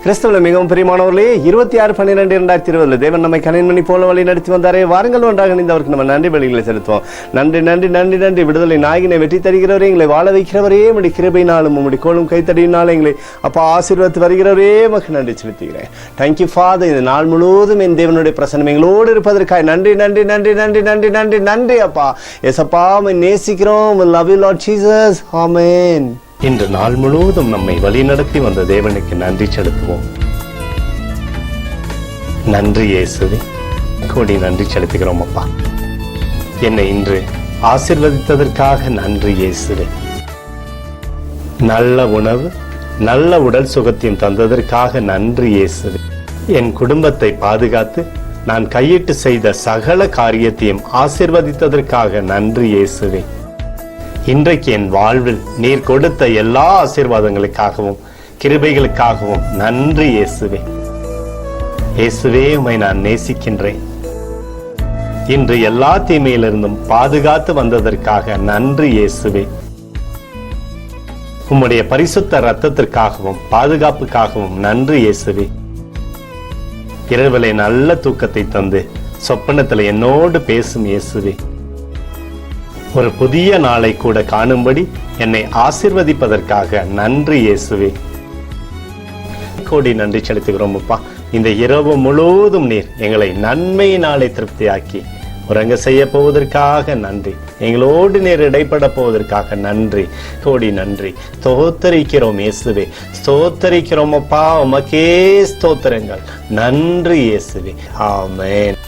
கிறிஸ்துவில் மிகவும் பிரியமானவர்களே, 26/12/2020 தேவன் நம்மை கனிமணி போல வழி நடத்தி வந்தாரே. வாருங்கள் ஒன்றாக இணைந்தவருக்கு நம்ம நன்றி பலிகளை செலுத்துவோம். நன்றி நன்றி நன்றி நன்றி. விடுதலை நாயகனை வெற்றி தருகிறவரே, எங்களை வாழ வைக்கிறவரே, உடைய கிருபையினாலும் உங்களுடைய கோலும் கைத்தடியினாலும் எங்களை அப்பா ஆசீர்வாதத்து வருகிறவரே மக்கு நன்றி செலுத்துகிறேன். Thank you father. இந்த நாள் முழுவதும் என் தேவனுடைய பிரசன்னம் எங்களோடு இருப்பதற்காக நன்றி நன்றி நன்றி நன்றி நன்றி நன்றி நன்றி அப்பா. எஸ்அப்பா, நேசிக்கிறோம். Love you lord Jesus. Amen. இன்று நாள் முழுவதும் நம்மை வழிநடத்தி வந்த தேவனுக்கு நன்றி செலுத்துவோம். நன்றி இயேசுவே, கோடி நன்றி செலுத்துகிறோம் அப்பா. என்னை இன்று ஆசீர்வதித்ததற்காக நன்றி இயேசுவே. நல்ல உணவு, நல்ல உடல் சுகத்தையும் தந்ததற்காக நன்றி இயேசுவே. என் குடும்பத்தை பாதுகாத்து நான் கையிட்டு செய்த சகல காரியத்தையும் ஆசீர்வதித்ததற்காக நன்றி இயேசுவே. இன்றைக்கு என் வாழ்வில் நீர் கொடுத்த எல்லா ஆசீர்வாதங்களுக்காகவும் கிருபைகளுக்காகவும் நன்றி இயேசுவே. இயேசுவே, உம்மை நான் நேசிக்கின்றேன். இன்று எல்லா தீமையிலிருந்தும் பாதுகாத்து வந்ததற்காக நன்றி இயேசுவே. உம்முடைய பரிசுத்த இரத்தத்திற்காகவும் பாதுகாப்புக்காகவும் நன்றி இயேசுவே. இரவிலே நல்ல தூக்கத்தை தந்து சொப்பனத்தில் என்னோடு பேசும் இயேசுவே. ஒரு புதிய நாளை கூட காணும்படி என்னை ஆசீர்வதிப்பதற்காக நன்றி இயேசுவே. கோடி நன்றி செலுத்துகிறோம் அப்பா. இந்த இரவு முழுவதும் நீர் எங்களை நன்மையினாலே திருப்தியாக்கி உறங்க செய்ய போவதற்காக நன்றி. எங்களோடு நீர் இடைப்பட போவதற்காக நன்றி. கோடி நன்றி. ஸ்தோத்தரிக்கிறோம் இயேசுவே, ஸ்தோத்தரிக்கிறோம் அப்பா. உமக்கே ஸ்தோத்திரங்கள். நன்றி இயேசுவே. ஆமென்.